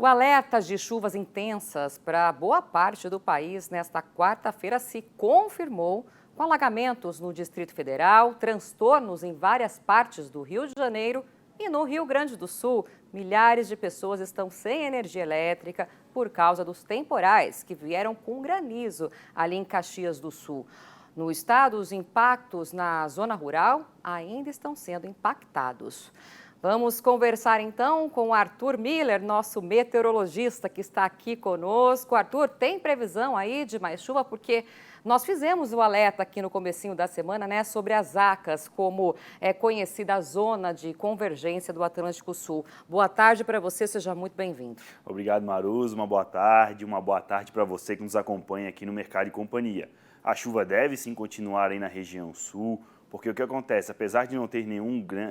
O alerta de chuvas intensas para boa parte do país nesta quarta-feira se confirmou, com alagamentos no Distrito Federal, transtornos em várias partes do Rio de Janeiro e no Rio Grande do Sul. Milhares de pessoas estão sem energia elétrica por causa dos temporais que vieram com granizo ali em Caxias do Sul. No estado, os impactos na zona rural ainda estão sendo impactados. Vamos conversar então com o Arthur Miller, nosso meteorologista que está aqui conosco. Arthur, tem previsão aí de mais chuva? Porque nós fizemos o alerta aqui no comecinho da semana, né, sobre as ACAS, como é conhecida a zona de convergência do Atlântico Sul. Boa tarde para você, seja muito bem-vindo. Obrigado, Maruso. Uma boa tarde para você que nos acompanha aqui no Mercado e Companhia. A chuva deve sim continuar aí na região sul, porque o que acontece, apesar de não ter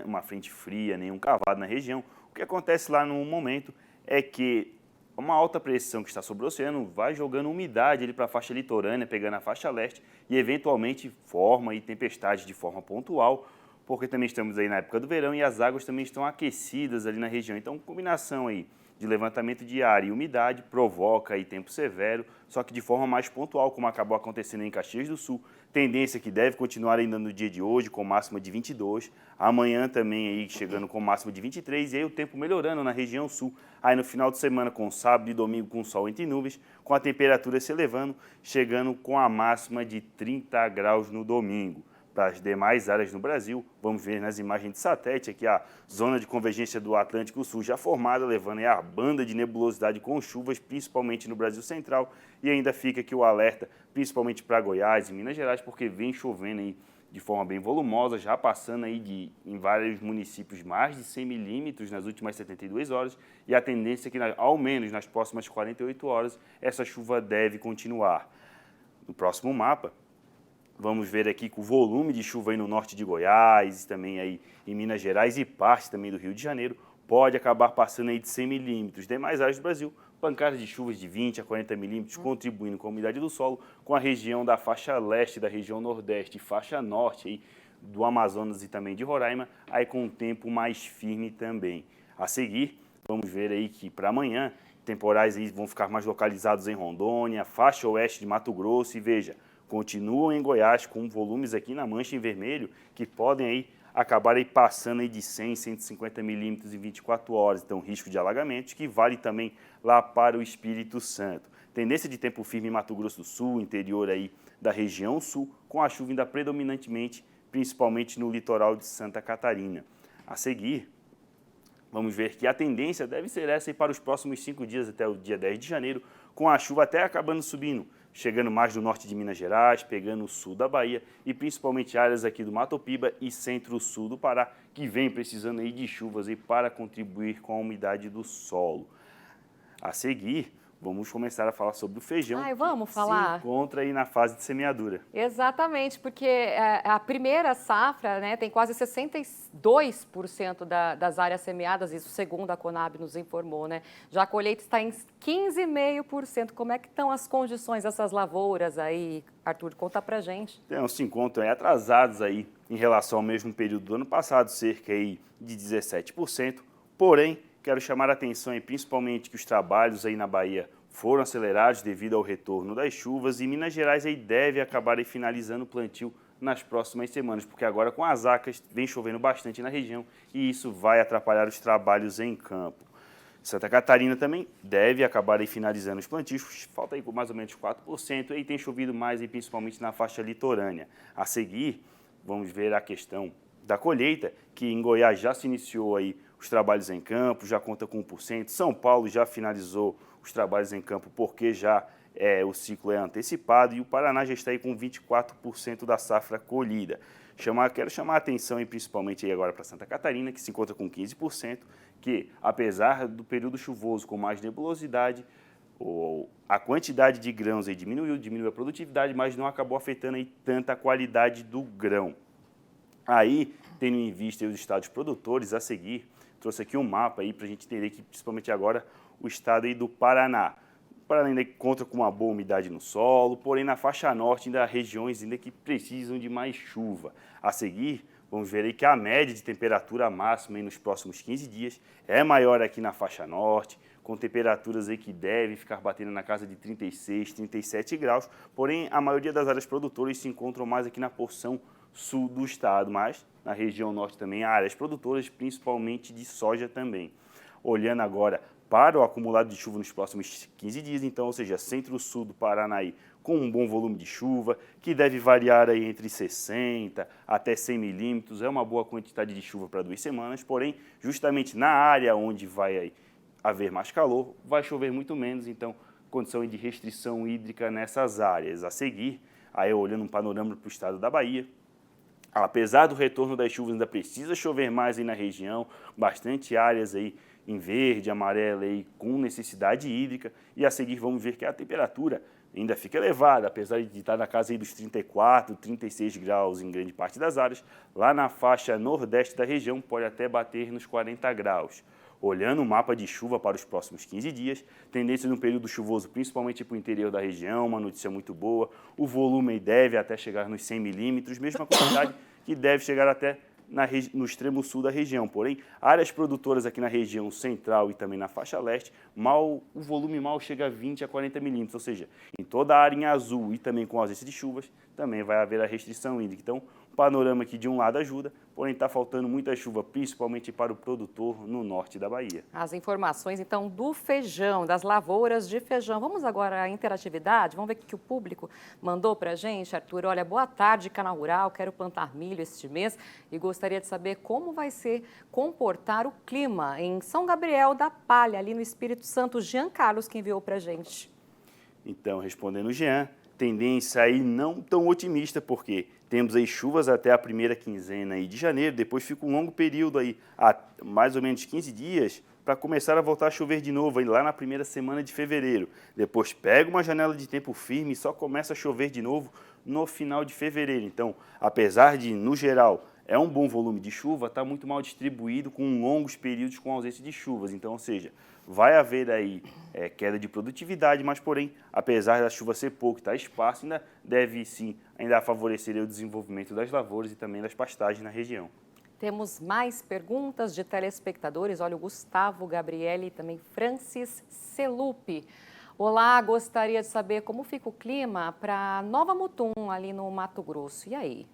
uma frente fria, nenhum cavado na região, o que acontece lá no momento é que uma alta pressão que está sobre o oceano vai jogando umidade ali para a faixa litorânea, pegando a faixa leste e eventualmente forma aí tempestade de forma pontual, porque também estamos aí na época do verão e as águas também estão aquecidas ali na região. Então, combinação aí de levantamento de ar e umidade provoca aí tempo severo, só que de forma mais pontual, como acabou acontecendo em Caxias do Sul. Tendência que deve continuar ainda no dia de hoje, com máxima de 22. Amanhã também aí chegando com máxima de 23. E aí o tempo melhorando na região sul. Aí no final de semana, com sábado e domingo, com sol entre nuvens, com a temperatura se elevando, chegando com a máxima de 30 graus no domingo. Para as demais áreas no Brasil, vamos ver nas imagens de satélite aqui a zona de convergência do Atlântico Sul já formada, levando aí a banda de nebulosidade com chuvas, principalmente no Brasil Central, e ainda fica aqui o alerta, principalmente para Goiás e Minas Gerais, porque vem chovendo aí de forma bem volumosa, já passando aí em vários municípios mais de 100 milímetros nas últimas 72 horas, e a tendência é que, ao menos nas próximas 48 horas, essa chuva deve continuar. No próximo mapa, vamos ver aqui que o volume de chuva aí no norte de Goiás, também aí em Minas Gerais e parte também do Rio de Janeiro, pode acabar passando aí de 100 milímetros. Demais áreas do Brasil, pancadas de chuvas de 20 a 40 milímetros, contribuindo com a umidade do solo, com a região da faixa leste, da região nordeste e faixa norte aí do Amazonas e também de Roraima, aí com um tempo mais firme também. A seguir, vamos ver aí que para amanhã, temporais aí vão ficar mais localizados em Rondônia, faixa oeste de Mato Grosso e veja, continuam em Goiás com volumes aqui na mancha em vermelho que podem aí acabar aí passando aí de 100, 150 milímetros em 24 horas. Então, risco de alagamentos que vale também lá para o Espírito Santo. Tendência de tempo firme em Mato Grosso do Sul, interior aí da região sul, com a chuva ainda predominantemente, principalmente no litoral de Santa Catarina. A seguir, vamos ver que a tendência deve ser essa aí para os próximos 5 dias até o dia 10 de janeiro, com a chuva até acabando subindo, chegando mais do norte de Minas Gerais, pegando o sul da Bahia e principalmente áreas aqui do Mato Piba e centro-sul do Pará, que vem precisando aí de chuvas aí para contribuir com a umidade do solo. A seguir, vamos começar a falar sobre o feijão, vamos que falar. se encontra aí na fase de semeadura. Exatamente, porque a primeira safra, né, tem quase 62% das áreas semeadas, isso segundo a Conab nos informou, né? Já a colheita está em 15,5%. Como é que estão as condições dessas lavouras aí, Arthur? Conta pra gente. Então, se encontram aí atrasados aí em relação ao mesmo período do ano passado, cerca aí de 17%, porém, quero chamar a atenção aí, principalmente que os trabalhos aí na Bahia foram acelerados devido ao retorno das chuvas e Minas Gerais aí deve acabar aí finalizando o plantio nas próximas semanas, porque agora com as ACAS vem chovendo bastante na região e isso vai atrapalhar os trabalhos em campo. Santa Catarina também deve acabar aí finalizando os plantios, falta aí por mais ou menos 4%, e tem chovido mais aí principalmente na faixa litorânea. A seguir, vamos ver a questão da colheita, que em Goiás já se iniciou aí os trabalhos em campo, já conta com 1%. São Paulo já finalizou os trabalhos em campo porque já o ciclo é antecipado e o Paraná já está aí com 24% da safra colhida. Quero chamar a atenção aí, principalmente aí agora para Santa Catarina, que se encontra com 15%, que apesar do período chuvoso com mais nebulosidade, a quantidade de grãos aí diminuiu a produtividade, mas não acabou afetando aí tanta qualidade do grão. Aí, tendo em vista os estados produtores a seguir, trouxe aqui um mapa aí para a gente entender que, principalmente agora, o estado aí do Paraná. O Paraná ainda conta com uma boa umidade no solo, porém na faixa norte ainda há regiões ainda que precisam de mais chuva. A seguir, vamos ver aí que a média de temperatura máxima aí nos próximos 15 dias é maior aqui na faixa norte, com temperaturas aí que devem ficar batendo na casa de 36, 37 graus, porém a maioria das áreas produtoras se encontram mais aqui na porção sul do estado, mas na região norte também há áreas produtoras, principalmente de soja também. Olhando agora para o acumulado de chuva nos próximos 15 dias, então, ou seja, centro-sul do Paraná aí, com um bom volume de chuva, que deve variar aí entre 60 até 100 milímetros, é uma boa quantidade de chuva para 2 semanas, porém, justamente na área onde vai aí haver mais calor, vai chover muito menos, então, condição de restrição hídrica nessas áreas. A seguir, aí olhando um panorama para o estado da Bahia, apesar do retorno das chuvas, ainda precisa chover mais aí na região, bastante áreas aí em verde, amarelo aí com necessidade hídrica, e a seguir vamos ver que a temperatura ainda fica elevada, apesar de estar na casa aí dos 34, 36 graus em grande parte das áreas, lá na faixa nordeste da região pode até bater nos 40 graus. Olhando o mapa de chuva para os próximos 15 dias, tendência no período chuvoso, principalmente para o interior da região, uma notícia muito boa. O volume deve até chegar nos 100 milímetros, mesma quantidade que deve chegar até no extremo sul da região. Porém, áreas produtoras aqui na região central e também na faixa leste, o volume mal chega a 20 a 40 milímetros, ou seja, em toda a área em azul e também com ausência de chuvas, também vai haver a restrição hídrica. Então, o panorama aqui de um lado ajuda, porém está faltando muita chuva, principalmente para o produtor no norte da Bahia. As informações, então, do feijão, das lavouras de feijão. Vamos agora à interatividade, vamos ver o que o público mandou para a gente. Arthur, olha, boa tarde, Canal Rural, quero plantar milho este mês e gostaria de saber como vai se comportar o clima em São Gabriel da Palha, ali no Espírito Santo. Jean Carlos que enviou para a gente. Então, respondendo o Jean, tendência aí não tão otimista, porque temos aí chuvas até a primeira quinzena aí de janeiro, depois fica um longo período aí, mais ou menos 15 dias, para começar a voltar a chover de novo aí lá na primeira semana de fevereiro. Depois pega uma janela de tempo firme e só começa a chover de novo no final de fevereiro. Então, apesar de, no geral, é um bom volume de chuva, está muito mal distribuído com longos períodos com ausência de chuvas. Então, ou seja, vai haver aí queda de produtividade, mas porém, apesar da chuva ser pouco e estar esparsa, ainda deve sim ainda favorecer o desenvolvimento das lavouras e também das pastagens na região. Temos mais perguntas de telespectadores. Olha, o Gustavo Gabriele e também Francis Celupi. Olá, gostaria de saber como fica o clima para Nova Mutum, ali no Mato Grosso. E aí?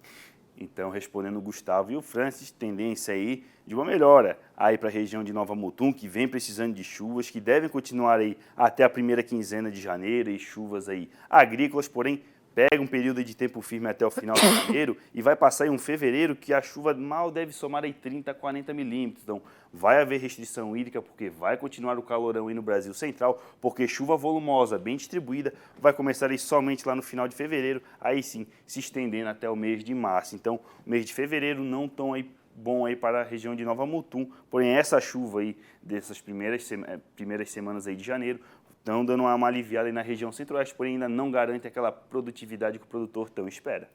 Então, respondendo o Gustavo e o Francis, tendência aí de uma melhora aí para a região de Nova Mutum, que vem precisando de chuvas, que devem continuar aí até a primeira quinzena de janeiro, e chuvas aí agrícolas, porém, pega um período de tempo firme até o final de janeiro e vai passar em um fevereiro que a chuva mal deve somar aí 30 a 40 milímetros. Então, vai haver restrição hídrica porque vai continuar o calorão aí no Brasil Central, porque chuva volumosa, bem distribuída, vai começar aí somente lá no final de fevereiro, aí sim, se estendendo até o mês de março. Então, o mês de fevereiro não tão aí bom aí para a região de Nova Mutum, porém essa chuva aí dessas primeiras semanas aí de janeiro estão dando uma aliviada aí na região centro-oeste, porém ainda não garante aquela produtividade que o produtor tão espera.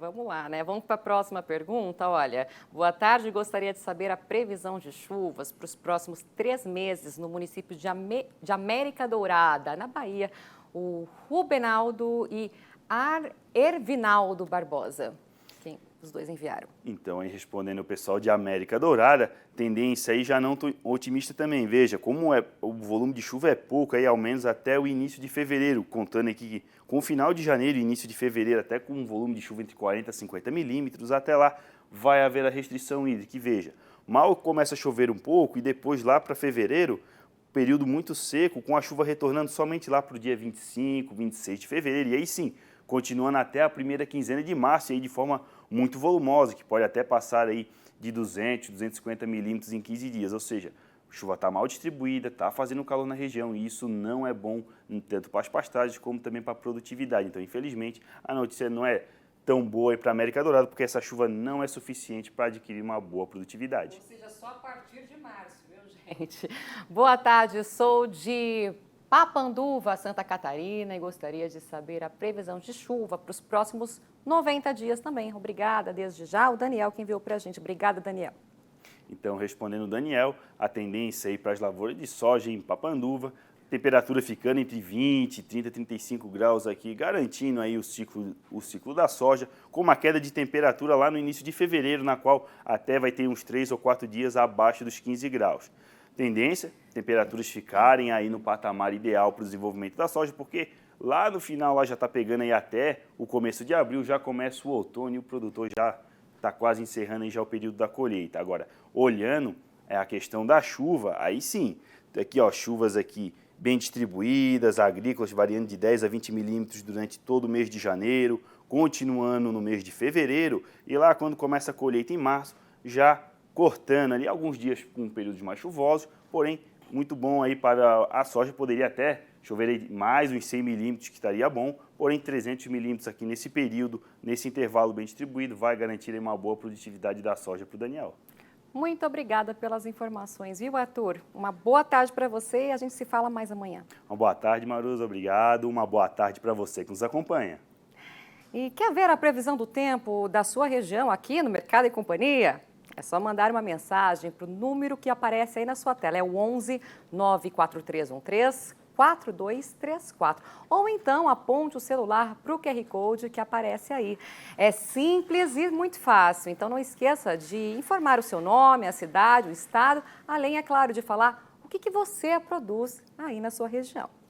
Vamos lá, né? Vamos para a próxima pergunta. Olha, boa tarde, gostaria de saber a previsão de chuvas para os próximos 3 meses no município de América Dourada, na Bahia, o Rubenaldo e Ervinaldo Barbosa. Quem os dois enviaram? Então, aí respondendo o pessoal de América Dourada, tendência aí já não tão otimista também. Veja, como o volume de chuva é pouco, aí ao menos até o início de fevereiro, contando aqui com o final de janeiro e início de fevereiro, até com um volume de chuva entre 40 a 50 milímetros, até lá vai haver a restrição hídrica. E veja, mal começa a chover um pouco e depois lá para fevereiro, período muito seco, com a chuva retornando somente lá para o dia 25, 26 de fevereiro, e aí sim, continuando até a primeira quinzena de março, e aí de forma muito volumosa, que pode até passar aí de 200, 250 milímetros em 15 dias, ou seja, a chuva está mal distribuída, está fazendo calor na região, e isso não é bom tanto para as pastagens como também para a produtividade. Então, infelizmente, a notícia não é tão boa para a América Dourada, porque essa chuva não é suficiente para adquirir uma boa produtividade. Ou seja, só a partir de março, viu, gente? Boa tarde, sou de Papanduva, Santa Catarina, e gostaria de saber a previsão de chuva para os próximos 90 dias também. Obrigada desde já. O Daniel que enviou para a gente. Obrigada, Daniel. Então, respondendo o Daniel, a tendência aí para as lavouras de soja em Papanduva, temperatura ficando entre 20, 30, 35 graus aqui, garantindo aí o ciclo da soja, com uma queda de temperatura lá no início de fevereiro, na qual até vai ter uns 3 ou 4 dias abaixo dos 15 graus. Tendência, temperaturas ficarem aí no patamar ideal para o desenvolvimento da soja, porque lá no final lá já está pegando aí até o começo de abril, já começa o outono e o produtor já está quase encerrando aí já o período da colheita. Agora, olhando a questão da chuva, aí sim, aqui ó, chuvas aqui bem distribuídas, agrícolas variando de 10 a 20 milímetros durante todo o mês de janeiro, continuando no mês de fevereiro e lá quando começa a colheita em março, já cortando ali alguns dias com períodos mais chuvosos, porém muito bom aí para a soja, poderia até chover aí mais uns 100 milímetros que estaria bom, porém 300 milímetros aqui nesse período, nesse intervalo bem distribuído, vai garantir aí uma boa produtividade da soja para o Daniel. Muito obrigada pelas informações, viu, Arthur? Uma boa tarde para você e a gente se fala mais amanhã. Uma boa tarde, Maruza, obrigado. Uma boa tarde para você que nos acompanha. E quer ver a previsão do tempo da sua região aqui no Mercado e Companhia? É só mandar uma mensagem para o número que aparece aí na sua tela. É o 11 94313 4234. Ou então aponte o celular para o QR Code que aparece aí. É simples e muito fácil. Então não esqueça de informar o seu nome, a cidade, o estado, além, é claro, de falar o que você produz aí na sua região.